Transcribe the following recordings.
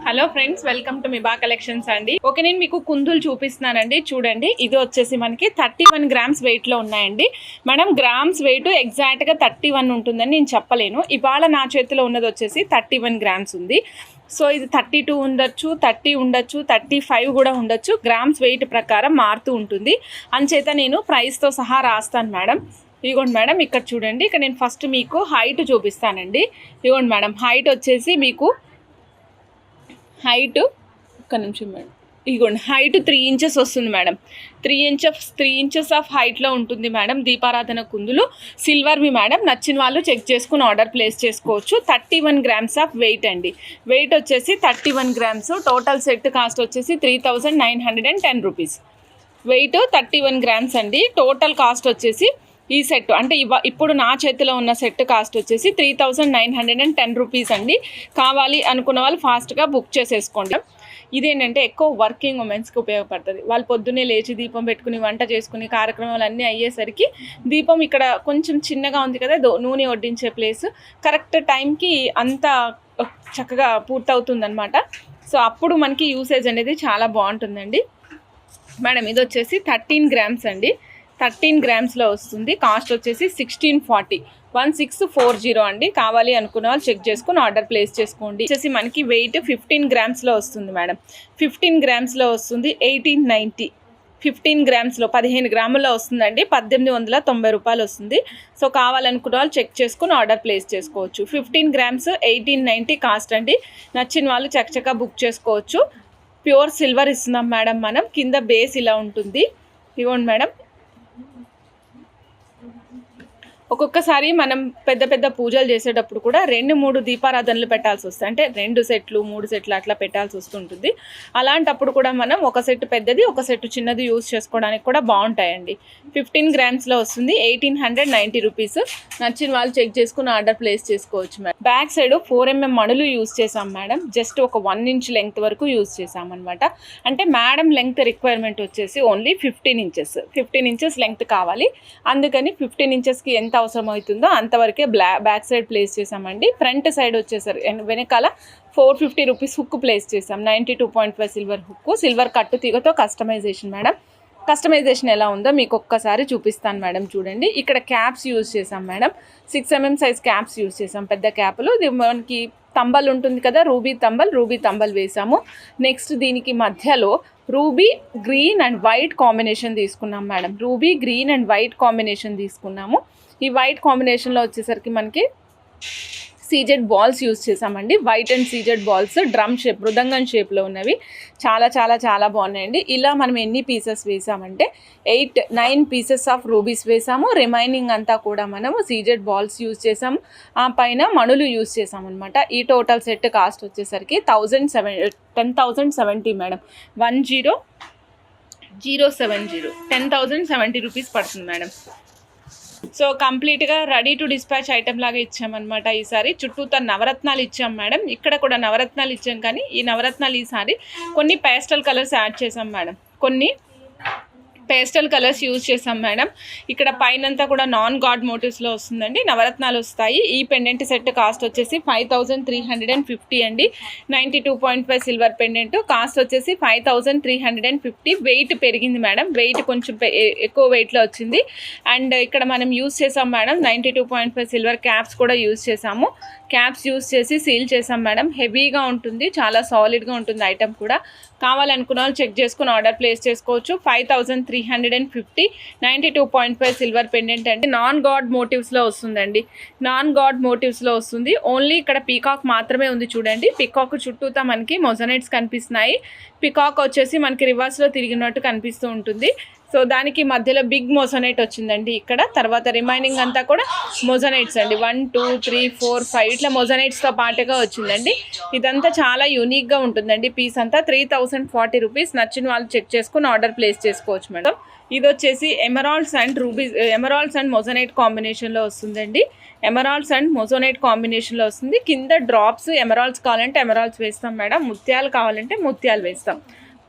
Hello friends, welcome to Miba collections అండి. Okay, నేను మీకు కుందులు చూపిస్తున్నానండి. చూడండి, ఇది వచ్చేసి మనకి 31 గ్రామ్స్ వెయిట్లో ఉన్నాయండి. మేడం, గ్రామ్స్ వెయిట్ ఎగ్జాక్ట్గా 31 ఉంటుందని నేను చెప్పలేను. ఇవాళ నా చేతిలో ఉన్నది వచ్చేసి 31 గ్రామ్స్ ఉంది. సో ఇది 32 ఉండొచ్చు, 30 ఉండొచ్చు, 35 కూడా ఉండొచ్చు. గ్రామ్స్ వెయిట్ ప్రకారం మారుతూ ఉంటుంది. అంచేత నేను ప్రైస్తో సహా రాస్తాను మేడం. ఇదిగోండి మేడం, ఇక్కడ చూడండి. ఇక్కడ నేను ఫస్ట్ మీకు హైట్ చూపిస్తానండి. ఇదిగోండి మేడం, హైట్ వచ్చేసి మీకు హైట్ ఒక్క నిమిషం మేడం. ఇదిగోండి, హైట్ 3 ఇంచెస్ వస్తుంది మేడం. 3 ఇంచెస్ ఆఫ్ హైట్లో ఉంటుంది మేడం. దీపారాధన కుందులు సిల్వర్వి మేడం. నచ్చిన వాళ్ళు చెక్ చేసుకుని ఆర్డర్ ప్లేస్ చేసుకోవచ్చు. 31 గ్రామ్స్ ఆఫ్ వెయిట్ అండి. వెయిట్ వచ్చేసి 31 గ్రామ్స్. టోటల్ సెట్ కాస్ట్ వచ్చేసి 3910 రూపీస్. వెయిట్ 31 గ్రామ్స్ అండి. టోటల్ కాస్ట్ వచ్చేసి ఈ సెట్ అంటే ఇప్పుడు నా చేతిలో ఉన్న సెట్ కాస్ట్ వచ్చేసి 3910 రూపీస్ అండి. కావాలి అనుకున్న వాళ్ళు ఫాస్ట్గా బుక్ చేసేసుకోండి. ఇదేంటంటే ఎక్కువ వర్కింగ్ ఉమెన్స్కి ఉపయోగపడుతుంది. వాళ్ళు పొద్దున్నే లేచి దీపం పెట్టుకుని వంట చేసుకుని కార్యక్రమాలు అన్నీ అయ్యేసరికి దీపం ఇక్కడ కొంచెం చిన్నగా ఉంది కదా, నూనె వడ్డించే ప్లేస్ కరెక్ట్ టైంకి అంతా చక్కగా పూర్తవుతుందన్నమాట. సో అప్పుడు మనకి యూసేజ్ అనేది చాలా బాగుంటుందండి మేడం. ఇది వచ్చేసి 13 గ్రామ్స్ అండి. 13 గ్రామ్స్లో వస్తుంది. కాస్ట్ వచ్చేసి 1640 అండి. కావాలి అనుకున్న వాళ్ళు చెక్ చేసుకుని ఆర్డర్ ప్లేస్ చేసుకోండి. వచ్చేసి మనకి వెయిట్ 15 గ్రామ్స్లో వస్తుంది మేడం. 15 గ్రామ్స్లో వస్తుంది 1890. 15 గ్రామ్స్లో 15 గ్రాముల్లో వస్తుందండి. 1890 రూపాయలు వస్తుంది. సో కావాలనుకున్న వాళ్ళు చెక్ చేసుకుని ఆర్డర్ ప్లేస్ చేసుకోవచ్చు. 15 గ్రామ్స్ 1890 కాస్ట్ అండి. నచ్చిన వాళ్ళు చక్కచక్క బుక్ చేసుకోవచ్చు. ప్యూర్ సిల్వర్ ఇస్తున్నాం మేడం మనం. కింద బేస్ ఇలా ఉంటుంది. ఇవ్వండి మేడం. ఒక్కొక్కసారి మనం పెద్ద పెద్ద పూజలు చేసేటప్పుడు కూడా 2-3 దీపారాధనలు పెట్టాల్సి వస్తుంది. అంటే 2 సెట్లు 3 సెట్లు అట్లా పెట్టాల్సి వస్తుంటుంది. అలాంటప్పుడు కూడా మనం ఒక సెట్ పెద్దది ఒక సెట్ చిన్నది యూజ్ చేసుకోవడానికి కూడా బాగుంటాయండి. 15 గ్రామ్స్లో వస్తుంది. 1890 రూపీస్. నచ్చిన వాళ్ళు చెక్ చేసుకుని ఆర్డర్ ప్లేస్ చేసుకోవచ్చు మేడం. బ్యాక్ సైడ్ 4mm మణులు యూజ్ చేసాం మేడం. జస్ట్ ఒక 1 ఇంచ్ లెంగ్త్ వరకు యూజ్ చేసాం అనమాట. అంటే మేడం లెంగ్త్ రిక్వైర్మెంట్ వచ్చేసి ఓన్లీ 15 ఇంచెస్. 15 ఇంచెస్ లెంగ్త్ కావాలి. అందుకని 15 ఇంచెస్కి ఎంత అవసరం అవుతుందో అంతవరకే బ్యాక్ సైడ్ ప్లేస్ చేసామండి. ఫ్రంట్ సైడ్ వచ్చేసరి వెనకాల 450 రూపీస్ హుక్ ప్లేస్ చేసాం. 92.5 సిల్వర్ హుక్, సిల్వర్ కట్టు తీగతో కస్టమైజేషన్ మేడం. కస్టమైజేషన్ ఎలా ఉందో మీకు ఒక్కసారి చూపిస్తాను మేడం. చూడండి, ఇక్కడ క్యాప్స్ యూజ్ చేసాం madam. 6mm size caps use చేసాం, పెద్ద క్యాపులు. ఇది మనకి తంబల్ ఉంటుంది కదా, రూబీ తంబల్ వేసాము. నెక్స్ట్ దీనికి మధ్యలో ruby green and white combination తీసుకున్నాం madam. Ruby green and white combination తీసుకున్నాము. ఈ వైట్ కాంబినేషన్లో వచ్చేసరికి మనకి సీజెడ్ బాల్స్ యూజ్ చేసామండి. White and CZ balls drum shape, మృదంగం షేప్లో ఉన్నవి. చాలా చాలా చాలా బాగున్నాయండి. ఇలా మనం ఎన్ని పీసెస్ వేసామంటే 8-9 పీసెస్ ఆఫ్ రూబీస్ వేసాము. రిమైనింగ్ అంతా కూడా మనము సీజెడ్ బాల్స్ యూజ్ చేసాము. ఆ పైన మణులు యూజ్ చేసామన్నమాట. ఈ టోటల్ సెట్ కాస్ట్ వచ్చేసరికి 10,070 మేడం. 10070 10,070 రూపీస్ పడుతుంది మేడం. సో కంప్లీట్గా రెడీ టు డిస్పాచ్ ఐటెం లాగా ఇచ్చామన్నమాట. ఈసారి చుట్టూతో నవరత్నాలు ఇచ్చాం మేడం. ఇక్కడ కూడా నవరత్నాలు ఇచ్చాం, కానీ ఈ నవరత్నాలు ఈసారి కొన్ని పేస్టల్ కలర్స్ యాడ్ చేసాం మేడం. కొన్ని పేస్టల్ కలర్స్ యూజ్ చేసాం మేడం. ఇక్కడ పైనంతా కూడా నాన్ గాడ్ మోటివ్స్లో వస్తుందండి. నవరత్నాలు వస్తాయి. ఈ పెండెంట్ సెట్ కాస్ట్ వచ్చేసి 5,350 అండి. 92.5 సిల్వర్ పెండెంట్. కాస్ట్ వచ్చేసి 5,350. వెయిట్ పెరిగింది మేడం. వెయిట్ కొంచెం ఎక్కువ వెయిట్లో వచ్చింది. అండ్ ఇక్కడ మనం యూజ్ చేసాం మేడం 92.5 సిల్వర్ క్యాప్స్ కూడా యూజ్ చేసాము. క్యాప్స్ యూజ్ చేసి సీల్ చేసాం మేడం. హెవీగా ఉంటుంది, చాలా సాలిడ్గా ఉంటుంది ఐటమ్ కూడా. కావాలనుకున్న వాళ్ళు చెక్ చేసుకుని ఆర్డర్ ప్లేస్ చేసుకోవచ్చు. 5,350. 92.5 సిల్వర్ పెండెంట్ అంటే నాన్ గాడ్ మోటివ్స్లో వస్తుందండి. నాన్ గాడ్ మోటివ్స్లో వస్తుంది. ఓన్లీ ఇక్కడ పీకాక్ మాత్రమే ఉంది. చూడండి, పీకాక్ చుట్టూతా మనకి మొజనైట్స్ కనిపిస్తున్నాయి. పీకాక్ వచ్చేసి మనకి రివర్స్లో తిరిగినట్టు కనిపిస్తూ ఉంటుంది. సో దానికి మధ్యలో బిగ్ మొజనైట్ వచ్చిందండి ఇక్కడ. తర్వాత రిమైనింగ్ అంతా కూడా మొజనైట్స్ అండి. 1 2 3 4 5 ఇట్లా మొజనైట్స్తో పాటుగా వచ్చిందండి. ఇదంతా చాలా యూనిక్గా ఉంటుందండి. పీస్ అంతా 3,040 రూపీస్. నచ్చిన వాళ్ళు చెక్ చేసుకుని ఆర్డర్ ప్లేస్ చేసుకోవచ్చు మేడం. ఇది వచ్చేసి ఎమరాల్డ్స్ అండ్ మొజనైట్ కాంబినేషన్లో వస్తుందండి. ఎమరాల్డ్స్ అండ్ మొజనైట్ కాంబినేషన్లో వస్తుంది. కింద డ్రాప్స్ ఎమరాల్డ్స్ కావాలంటే ఎమరాల్డ్స్ వేస్తాం మేడం. ముత్యాలు కావాలంటే ముత్యాలు వేస్తాం.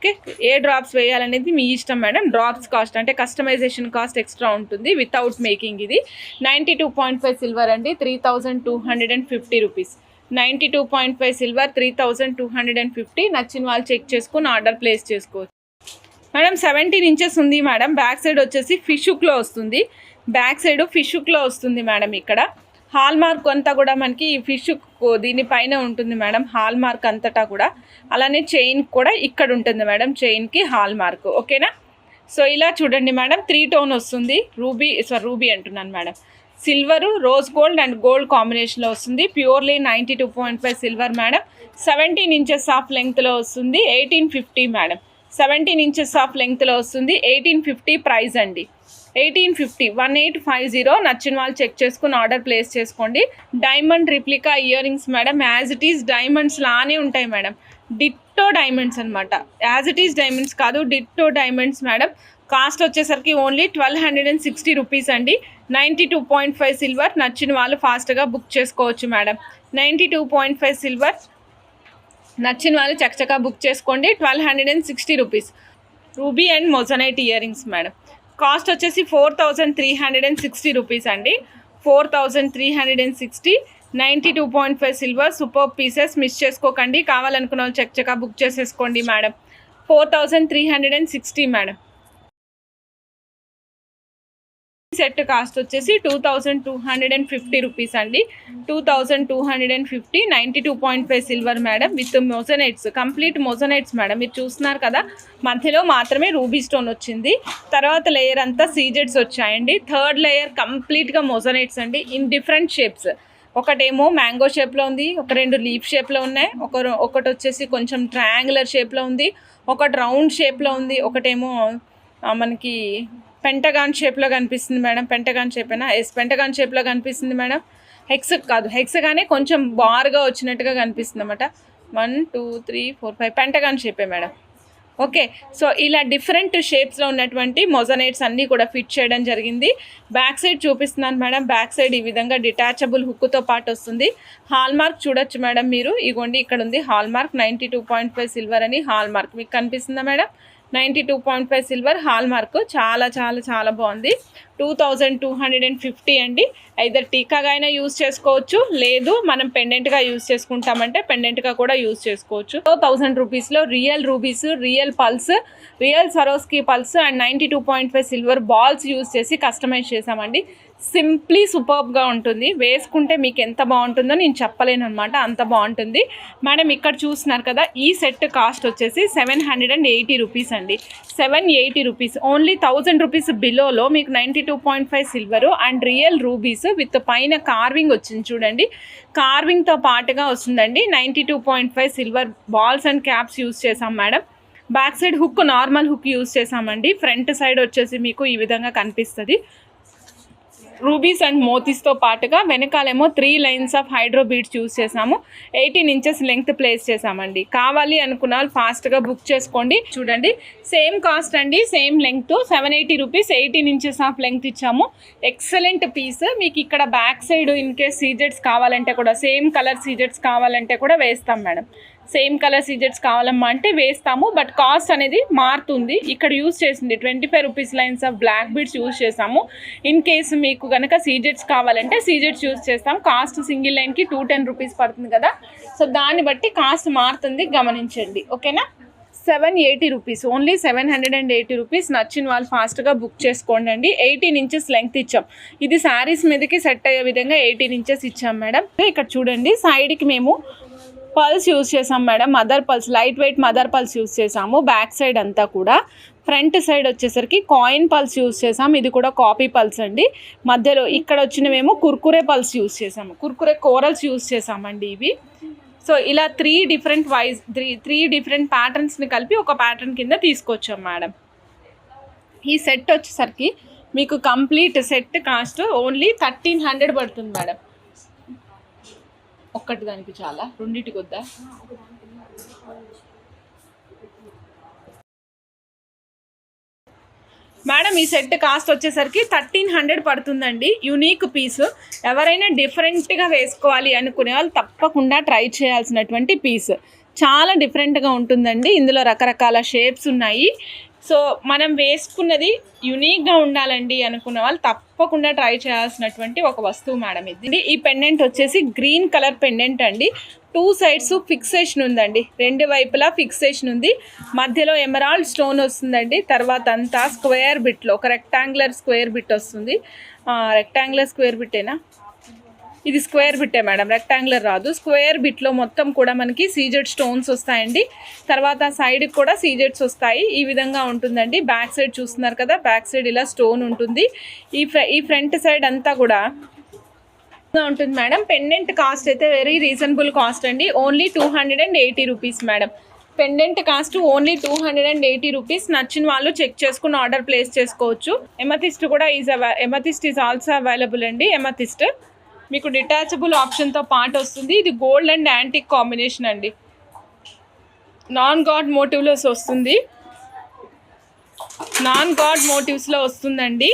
ఓకే, ఏ డ్రాప్స్ వేయాలనేది మీ ఇష్టం మేడం. డ్రాప్స్ కాస్ట్ అంటే కస్టమైజేషన్ కాస్ట్ ఎక్స్ట్రా ఉంటుంది వితౌట్ మేకింగ్. ఇది 92.5 సిల్వర్ అండి. 3,250 రూపీస్. 92.5 సిల్వర్ 3250. నచ్చిన వాళ్ళు చెక్ చేసుకుని ఆర్డర్ ప్లేస్ చేసుకోవచ్చు మేడం. 17 ఇంచెస్ ఉంది మేడం. బ్యాక్ సైడ్ వచ్చేసి ఫిషుక్లో వస్తుంది. బ్యాక్ సైడ్ ఫిషుక్లో వస్తుంది మేడం. ఇక్కడ హాల్ మార్క్ అంతా కూడా మనకి ఫిష్ దీనిపైన ఉంటుంది మేడం. హాల్ మార్క్ అంతటా కూడా. అలానే చైన్ కూడా ఇక్కడ ఉంటుంది మేడం. చైన్కి హాల్ మార్క్. ఓకేనా. సో ఇలా చూడండి మేడం. 3 టోన్ వస్తుంది. రూబీ అంటున్నాను madam. Silver, rose gold and gold కాంబినేషన్లో వస్తుంది. Purely 92.5 silver madam. 17 inches of లెంగ్త్లో వస్తుంది. 1850 మేడం. 17 ఇంచెస్ ఆఫ్ లెంగ్త్లో వస్తుంది. 1850 ప్రైస్ అండి. 1850 1850. నచ్చిన వాళ్ళు చెక్ చేసుకుని ఆర్డర్ ప్లేస్ చేసుకోండి. Diamond replica ear rings madam. As it is diamonds లానే ఉంటాయి మేడం. డిట్టో డైమండ్స్ అనమాట. యాజ్ ఇట్ ఈస్ డైమండ్స్ కాదు, డిట్టో డైమండ్స్ మేడం. కాస్ట్ వచ్చేసరికి ఓన్లీ 1260 రూపీస్ అండి. 92.5 సిల్వర్. నచ్చిన వాళ్ళు ఫాస్ట్గా బుక్ చేసుకోవచ్చు మేడం. 92.5 సిల్వర్. నచ్చిన వాళ్ళు చక్కచక్క బుక్ చేసుకోండి. 1260 rupees. Ruby and moissanite ear rings madam. Cost వచ్చేసి 4360 రూపీస్ అండి. 4360. 92.5 సిల్వర్. Super pieces. మిస్ చేసుకోకండి. కావాలనుకున్న వాళ్ళు చక్కచక్క బుక్ చేసేసుకోండి మేడం. 4360 మేడం. సెట్ కాస్ట్ వచ్చేసి 2250 రూపీస్ అండి. 2250. 92.5 silver madam with మొజనైట్స్. Complete మొజనైట్స్ madam. మీరు చూస్తున్నారు కదా, మధ్యలో మాత్రమే రూబీ స్టోన్ వచ్చింది. తర్వాత లేయర్ అంతా సీజెడ్స్ వచ్చాయండి. థర్డ్ లేయర్ కంప్లీట్గా మొజనైట్స్ అండి. In different shapes. ఒకటేమో మ్యాంగో షేప్లో ఉంది, ఒక 2 లీఫ్ షేప్లో ఉన్నాయి, ఒకటి వచ్చేసి కొంచెం ట్రయాంగులర్ షేప్లో ఉంది, ఒకటి రౌండ్ షేప్లో ఉంది, ఒకటేమో మనకి పెంటగాన్ షేప్లో కనిపిస్తుంది మేడం. పెంటగాన్ షేపేనా? పెంటగాన్ షేప్లో కనిపిస్తుంది మేడం. హెక్స్ కాదు, హెక్స్ కానీ కొంచెం బార్గా వచ్చినట్టుగా కనిపిస్తుంది అన్నమాట. 1 2 3 4 5 పెంటగాన్ షేపే మేడం. ఓకే. సో ఇలా డిఫరెంట్ షేప్స్లో ఉన్నటువంటి మొజనైట్స్ అన్నీ కూడా ఫిట్ చేయడం జరిగింది. బ్యాక్ సైడ్ చూపిస్తున్నాను మేడం. బ్యాక్ సైడ్ ఈ విధంగా డిటాచబుల్ హుక్తో పాటు వస్తుంది. హాల్ మార్క్ చూడొచ్చు మేడం మీరు. ఇగోండి ఇక్కడ ఉంది హాల్ మార్క్. 92.5 సిల్వర్ అని హాల్ మార్క్ మీకు కనిపిస్తుందా మేడం? 92.5 silver hall mark. చాలా చాలా చాలా బాగుంది. 2250 అండి. ఐదర్ టీకాగా అయినా యూజ్ చేసుకోవచ్చు, లేదు మనం పెండెంట్గా యూజ్ చేసుకుంటామంటే పెండెంట్గా కూడా యూజ్ చేసుకోవచ్చు. 1000 రూపీస్లో real rubies, real pulse, real సరోస్కి pulse and 92.5 silver balls use చేసి కస్టమైజ్ చేసామండి. సింప్లీ సూపర్బ్గా ఉంటుంది. వేసుకుంటే మీకు ఎంత బాగుంటుందో నేను చెప్పలేను అనమాట, అంత బాగుంటుంది మేడం. ఇక్కడ చూస్తున్నారు కదా, ఈ సెట్ కాస్ట్ వచ్చేసి 780 రూపీస్ అండి. 780 రూపీస్. ఓన్లీ 1000 రూపీస్ బిలోలో మీకు 92.5 silver and real rubies with పైన కార్వింగ్ వచ్చింది చూడండి. కార్వింగ్తో పాటుగా వస్తుందండి. 92.5 silver balls and caps use చేసాం madam. Back side hook normal hook use చేసామండి. ఫ్రంట్ సైడ్ వచ్చేసి మీకు ఈ విధంగా కనిపిస్తుంది. రూబీస్ అండ్ మోతీస్తో పాటుగా వెనకాలేమో 3 lines of hydro beads use చేసాము. 18 ఇంచెస్ లెంగ్త్ ప్లేస్ చేసామండి. కావాలి అనుకున్న వాళ్ళు ఫాస్ట్గా బుక్ చేసుకోండి. చూడండి, సేమ్ కాస్ట్ అండి, same length 780 rupees. 18 inches of length ఇచ్చాము. Excellent piece. మీకు ఇక్కడ బ్యాక్ సైడ్ ఇన్ కేస్ సీజెట్స్ కావాలంటే కూడా, సేమ్ కలర్ సీజెట్స్ కావాలంటే కూడా వేస్తాం మేడం. సేమ్ కలర్ సీజెట్స్ కావాలమ్మా అంటే వేస్తాము. బట్ కాస్ట్ అనేది మారుతుంది. ఇక్కడ యూజ్ చేసింది 25 rupees lines of black beads use చేసాము. ఇన్ కేసు మీకు కనుక సీజెట్స్ కావాలంటే సీజెట్స్ యూజ్ చేస్తాం. కాస్ట్ సింగిల్ లైన్కి 210 రూపీస్ పడుతుంది కదా, సో దాన్ని బట్టి కాస్ట్ మారుతుంది, గమనించండి. ఓకేనా. 780 రూపీస్. Only 780 rupees. నచ్చిన వాళ్ళు ఫాస్ట్గా బుక్ చేసుకోండి అండి. 18 ఇంచెస్ లెంగ్త్ ఇచ్చాం. ఇది శారీస్ మీదకి సెట్ అయ్యే విధంగా 18 ఇంచెస్ ఇచ్చాం మేడం. ఇక్కడ చూడండి, సైడ్కి మేము పల్స్ యూజ్ చేసాం madam. Mother pulse, light weight mother pulse use చేసాము. బ్యాక్ సైడ్ అంతా కూడా. ఫ్రంట్ సైడ్ వచ్చేసరికి కాయిన్ పల్స్ యూజ్ చేసాం. ఇది కూడా కాపీ పల్స్ అండి. మధ్యలో ఇక్కడ వచ్చినవేమో కుర్కురే పల్స్ యూజ్ చేసాము. కుర్కురే కోరల్స్ యూజ్ చేసామండి ఇవి. సో ఇలా 3 డిఫరెంట్ ప్యాటర్న్స్ని కలిపి ఒక ప్యాటర్న్ కింద తీసుకొచ్చాం మేడం. ఈ సెట్ వచ్చేసరికి మీకు కంప్లీట్ సెట్ కాస్ట్ ఓన్లీ 1300 పడుతుంది మేడం. ఒక్కటి దానికి చాలా, రెండింటికి వద్దా? మేడం ఈ సెట్ కాస్ట్ వచ్చేసరికి 1300 పడుతుందండి. Unique piece. ఎవరైనా డిఫరెంట్గా వేసుకోవాలి అనుకునే వాళ్ళు తప్పకుండా ట్రై చేయాల్సినటువంటి పీస్. చాలా డిఫరెంట్గా ఉంటుందండి. ఇందులో రకరకాల షేప్స్ ఉన్నాయి. సో మనం వేసుకున్నది యునిక్గా ఉండాలండి అనుకున్న వాళ్ళు తప్పకుండా ట్రై చేయాల్సినటువంటి ఒక వస్తువు మేడం ఇది. ఈ పెండెంట్ వచ్చేసి గ్రీన్ కలర్ పెండెంట్ అండి. 2 సైడ్స్ ఫిక్సేషన్ ఉందండి, 2 వైపులా ఫిక్సేషన్ ఉంది. మధ్యలో ఎమరాల్డ్ స్టోన్ వస్తుందండి. తర్వాత అంతా స్క్వేర్ బిట్లో ఒక రెక్టాంగులర్ స్క్వేర్ బిట్ వస్తుంది. రెక్టాంగులర్ స్క్వేర్ బిట్టేనా, ఇది స్క్వేర్ బిట్టే మేడం, రెక్టాంగులర్ రాదు. స్క్వేర్ బిట్లో మొత్తం కూడా మనకి సీజెడ్ స్టోన్స్ వస్తాయండి. తర్వాత సైడ్కి కూడా సీజెడ్స్ వస్తాయి. ఈ విధంగా ఉంటుందండి. బ్యాక్ సైడ్ చూస్తున్నారు కదా, బ్యాక్ సైడ్ ఇలా స్టోన్ ఉంటుంది. ఈ ఫ్రంట్ సైడ్ అంతా కూడా ఉంటుంది మేడం. పెండెంట్ కాస్ట్ అయితే వెరీ రీజనబుల్ కాస్ట్ అండి, only 280 rupees madam. Pendant cost only 280 rupees. నచ్చిన వాళ్ళు చెక్ చేసుకుని ఆర్డర్ ప్లేస్ చేసుకోవచ్చు. ఎమథిస్ట్ కూడా ఎమథిస్ట్ ఈజ్ ఆల్సో అవైలబుల్ అండి. ఎమథిస్ట్ మీకు డిటాచబుల్ ఆప్షన్తో పాటు వస్తుంది. ఇది గోల్డ్ అండ్ యాంటిక్ కాంబినేషన్ అండి. నాన్ గాడ్ మోటివ్లో వస్తుంది, నాన్ గాడ్ మోటివ్స్లో వస్తుందండి.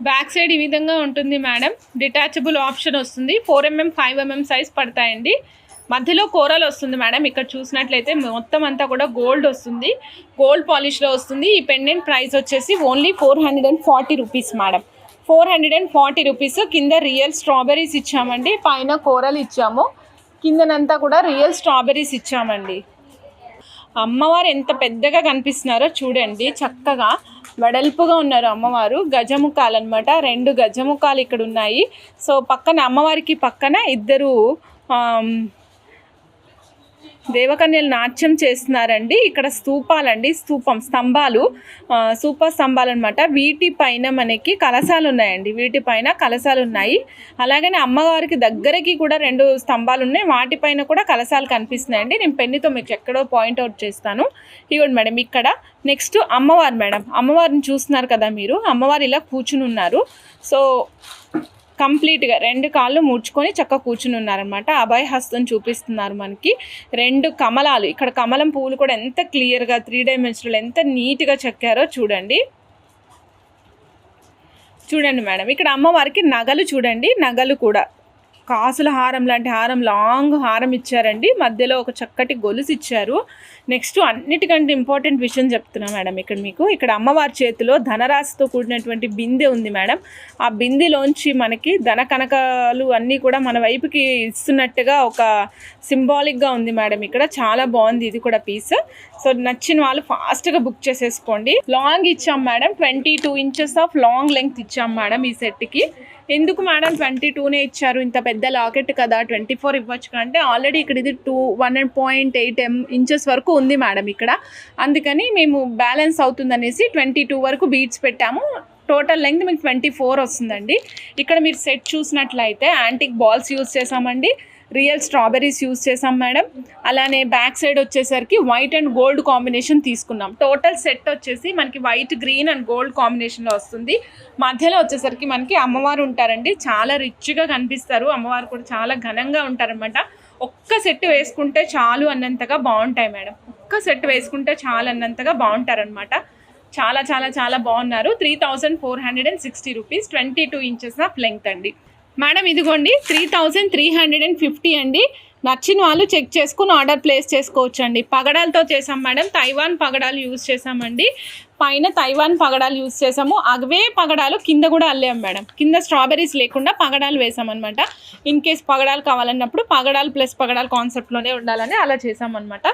బ్యాక్ సైడ్ ఈ విధంగా ఉంటుంది మేడం. డిటాచబుల్ ఆప్షన్ వస్తుంది. 4mm 5mm సైజ్ పడతాయండి. మధ్యలో కోరల్ వస్తుంది మేడం. ఇక్కడ చూసినట్లయితే మొత్తం అంతా కూడా గోల్డ్ వస్తుంది, గోల్డ్ పాలిష్లో వస్తుంది. ఈ పెండెంట్ ప్రైస్ వచ్చేసి ఓన్లీ 440 రూపీస్ మేడం. 440 రూపీస్. కింద రియల్ స్ట్రాబెర్రీస్ ఇచ్చామండి, పైన కోరల్ ఇచ్చాము, కిందనంతా కూడా రియల్ స్ట్రాబెర్రీస్ ఇచ్చామండి. అమ్మవారు ఎంత పెద్దగా కనిపిస్తున్నారో చూడండి, చక్కగా వెడల్పుగా ఉన్నారు అమ్మవారు. గజముఖాలు అనమాట, 2 గజముఖాలు ఇక్కడ ఉన్నాయి. సో పక్కన అమ్మవారికి పక్కన ఇద్దరు దేవకన్యలు నాట్యం చేస్తున్నారండి. ఇక్కడ స్తూపాలండి, స్తంభాలు, స్తంభాలు అనమాట. వీటిపైన మనకి కలశాలు ఉన్నాయండి, వీటిపైన కలశాలు ఉన్నాయి. అలాగనే అమ్మవారికి దగ్గరకి కూడా 2 స్తంభాలు ఉన్నాయి, వాటిపైన కూడా కలశాలు కనిపిస్తున్నాయండి. నేను పెన్నుతో మీకు ఎక్కడో పాయింట్అవుట్ చేస్తాను. ఇవ్వండి మేడం. ఇక్కడ నెక్స్ట్ అమ్మవారు మేడం. అమ్మవారిని చూస్తున్నారు కదా మీరు, అమ్మవారు ఇలా కూర్చుని ఉన్నారు. సో కంప్లీట్గా 2 కాళ్ళు ముడుచుకొని చక్కగా కూర్చుని ఉన్నారనమాట. అభయహస్తం చూపిస్తున్నారు మనకి. 2 కమలాలు, ఇక్కడ కమలం పువ్వులు కూడా ఎంత క్లియర్గా 3 డైమెన్షనల్ ఎంత నీట్గా చెక్కారో చూడండి. చూడండి మేడం. ఇక్కడ అమ్మవారికి నగలు చూడండి, నగలు కూడా కాసుల హారం లాంటి హారం, లాంగ్ హారం ఇచ్చారండి. మధ్యలో ఒక చక్కటి గొలుసు ఇచ్చారు. నెక్స్ట్ అన్నిటికంటే ఇంపార్టెంట్ విషయం చెప్తున్నా మేడం. ఇక్కడ అమ్మవారి చేతిలో ధనరాశితో కూడినటువంటి బిందె ఉంది మేడం. ఆ బిందెలోంచి మనకి ధన కనకాలు అన్నీ కూడా మన వైపుకి ఇస్తున్నట్టుగా ఒక సింబాలిక్గా ఉంది మేడం. ఇక్కడ చాలా బాగుంది ఇది కూడా పీస్. సో నచ్చిన వాళ్ళు ఫాస్ట్గా బుక్ చేసేసుకోండి. లాంగ్ ఇచ్చాం madam, 22 inches of long length ఇచ్చాం మేడం ఈ సెట్కి. ఎందుకు మేడం 22నే ఇచ్చారు, ఇంత పెద్ద లాకెట్ కదా 24 ఇవ్వచ్చు అంటే ఆల్రెడీ ఇక్కడ ఇది 1.8 ఇంచెస్ వరకు ఉంది మేడం ఇక్కడ. అందుకని మేము బ్యాలెన్స్ అవుతుందనేసి 22 వరకు బీడ్స్ పెట్టాము. టోటల్ లెంగ్త్ మీకు 24 వస్తుందండి. ఇక్కడ మీరు సెట్ చూసినట్లయితే యాంటిక్ బాల్స్ యూజ్ చేసామండి, రియల్ స్ట్రాబెర్రీస్ యూజ్ చేసాం మేడం. అలానే బ్యాక్ సైడ్ వచ్చేసరికి వైట్ అండ్ గోల్డ్ కాంబినేషన్ తీసుకున్నాం. టోటల్ సెట్ వచ్చేసి మనకి వైట్, గ్రీన్ అండ్ గోల్డ్ కాంబినేషన్లో వస్తుంది. మధ్యలో వచ్చేసరికి మనకి అమ్మవారు ఉంటారండి, చాలా రిచ్గా కనిపిస్తారు. అమ్మవారు కూడా చాలా ఘనంగా ఉంటారనమాట. ఒక్క సెట్ వేసుకుంటే చాలు అన్నంతగా బాగుంటాయి మేడం. ఒక్క సెట్ వేసుకుంటే చాలు అన్నంతగా బాగుంటారనమాట. చాలా చాలా చాలా బాగున్నారు. 3460 రూపీస్, 22 ఇంచెస్ ఆఫ్ లెంగ్త్ అండి మేడం. ఇదిగోండి 3350 అండి. నచ్చిన వాళ్ళు చెక్ చేసుకుని ఆర్డర్ ప్లేస్ చేసుకోవచ్చు అండి. పగడాలతో చేసాం మేడం, తైవాన్ పగడాలు యూజ్ చేసామండి. పైన తైవాన్ పగడాలు యూజ్ చేసాము, అవే పగడాలు కింద కూడా అల్లాం మేడం. కింద స్ట్రాబెర్రీస్ లేకుండా పగడాలు వేసామన్నమాట. ఇన్ కేస్ పగడాలు కావాలన్నప్పుడు పగడాలు ప్లస్ పగడాలు కాన్సెప్ట్లోనే ఉండాలని అలా చేసామన్నమాట.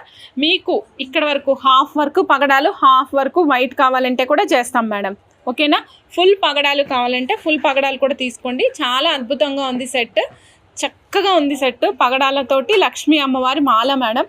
మీకు ఇక్కడ వరకు హాఫ్ వరకు పగడాలు, హాఫ్ వరకు వైట్ కావాలంటే కూడా చేస్తాం మేడం. ఓకేనా? ఫుల్ పగడాలు కావాలంటే ఫుల్ పగడాలు కూడా తీసుకోండి. చాలా అద్భుతంగా ఉంది సెట్, చక్కగా ఉంది సెట్. పగడాలతోటి లక్ష్మీ అమ్మవారి మాల మేడం.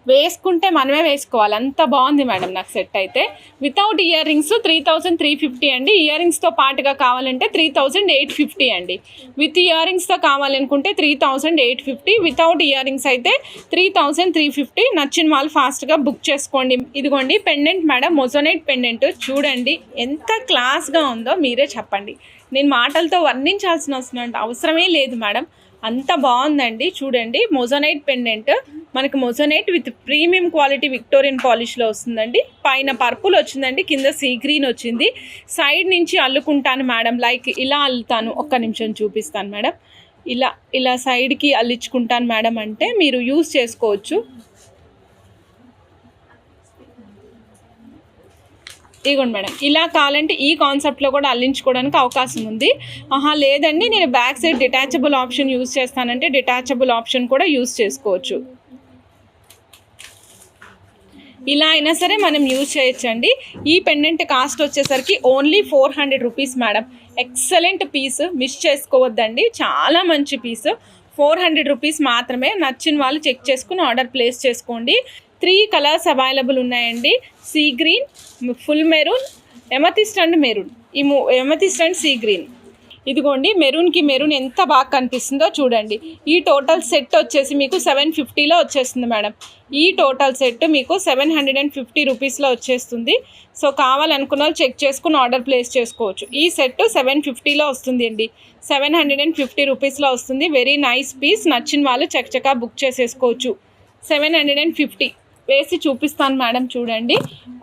వేసుకుంటే మనమే వేసుకోవాలి, అంత బాగుంది మేడం నాకు సెట్ అయితే. వితౌట్ ఇయర్ రింగ్స్ 3350 అండి. ఇయర్ రింగ్స్తో పాటుగా కావాలంటే 3850 అండి. విత్ ఇయర్ రింగ్స్తో కావాలనుకుంటే 3850, వితౌట్ ఇయర్ రింగ్స్ అయితే 3350. నచ్చిన వాళ్ళు ఫాస్ట్గా బుక్ చేసుకోండి. ఇదిగోండి పెండెంట్ మేడం, మొజోనైట్ పెండెంట్ చూడండి ఎంత క్లాస్గా ఉందో మీరే చెప్పండి. నేను మాటలతో వర్ణించాల్సిన అవసరమే లేదు మేడం, అంత బాగుందండి. చూడండి, మొజనైట్ పెండెంట్, మనకి moissanite with premium quality Victorian పాలిష్లో వస్తుందండి. పైన పర్పుల్ వచ్చిందండి, కింద సీ గ్రీన్ వచ్చింది. సైడ్ నుంచి అల్లుకుంటాను మేడం, లైక్ ఇలా అల్లుతాను. ఒక్క నిమిషం చూపిస్తాను మేడం. ఇలా సైడ్కి అల్లించుకుంటాను మేడం అంటే మీరు యూస్ చేసుకోవచ్చు. ఇదిగోండి మేడం, ఇలా కావాలంటే ఈ కాన్సెప్ట్లో కూడా అల్లించుకోవడానికి అవకాశం ఉంది. లేదండి నేను back side detachable option use చేస్తానంటే డిటాచబుల్ ఆప్షన్ కూడా యూజ్ చేసుకోవచ్చు. ఇలా అయినా సరే మనం యూజ్ చేయొచ్చండి. ఈ పెండెంట్ కాస్ట్ వచ్చేసరికి only 400 rupees madam. Excellent piece, miss చేసుకోవద్దండి, చాలా మంచి పీస్. 400 రూపీస్ మాత్రమే. నచ్చిన వాళ్ళు చెక్ చేసుకుని ఆర్డర్ ప్లేస్ చేసుకోండి. 3 కలర్స్ అవైలబుల్ ఉన్నాయండి. Sea green, full maroon, amethyst and maroon. Amethyst and sea green. ఇదిగోండి, మెరూన్కి మెరూన్ ఎంత బాగా కనిపిస్తుందో చూడండి. ఈ టోటల్ సెట్ వచ్చేసి మీకు 750లో వచ్చేస్తుంది మేడం. ఈ టోటల్ సెట్ మీకు 750 రూపీస్లో వచ్చేస్తుంది. సో కావాలనుకున్న వాళ్ళు చెక్ చేసుకుని ఆర్డర్ ప్లేస్ చేసుకోవచ్చు. ఈ సెట్ 750లో వస్తుంది అండి. 750 రూపీస్లో వస్తుంది. Very nice piece. నచ్చిన వాళ్ళు చకచకా బుక్ చేసేసుకోవచ్చు. 750 వేసి చూపిస్తాను మేడం. చూడండి,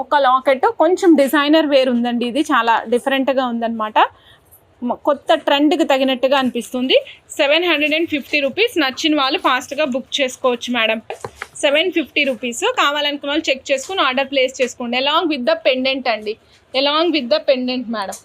ఒక లాకెట్ కొంచెం డిజైనర్ వేర్ ఉందండి. ఇది చాలా డిఫరెంట్గా ఉందన్నమాట. కొత్త ట్రెండ్కి తగినట్టుగా అనిపిస్తుంది. 750 రూపీస్. నచ్చిన వాళ్ళు ఫాస్ట్గా బుక్ చేసుకోవచ్చు మేడం. 750 రూపీస్. కావాలనుకున్న వాళ్ళు చెక్ చేసుకుని ఆర్డర్ ప్లేస్ చేసుకోండి. అలాంగ్ విత్ ద పెండెంట్ అండి, along with the pendant madam.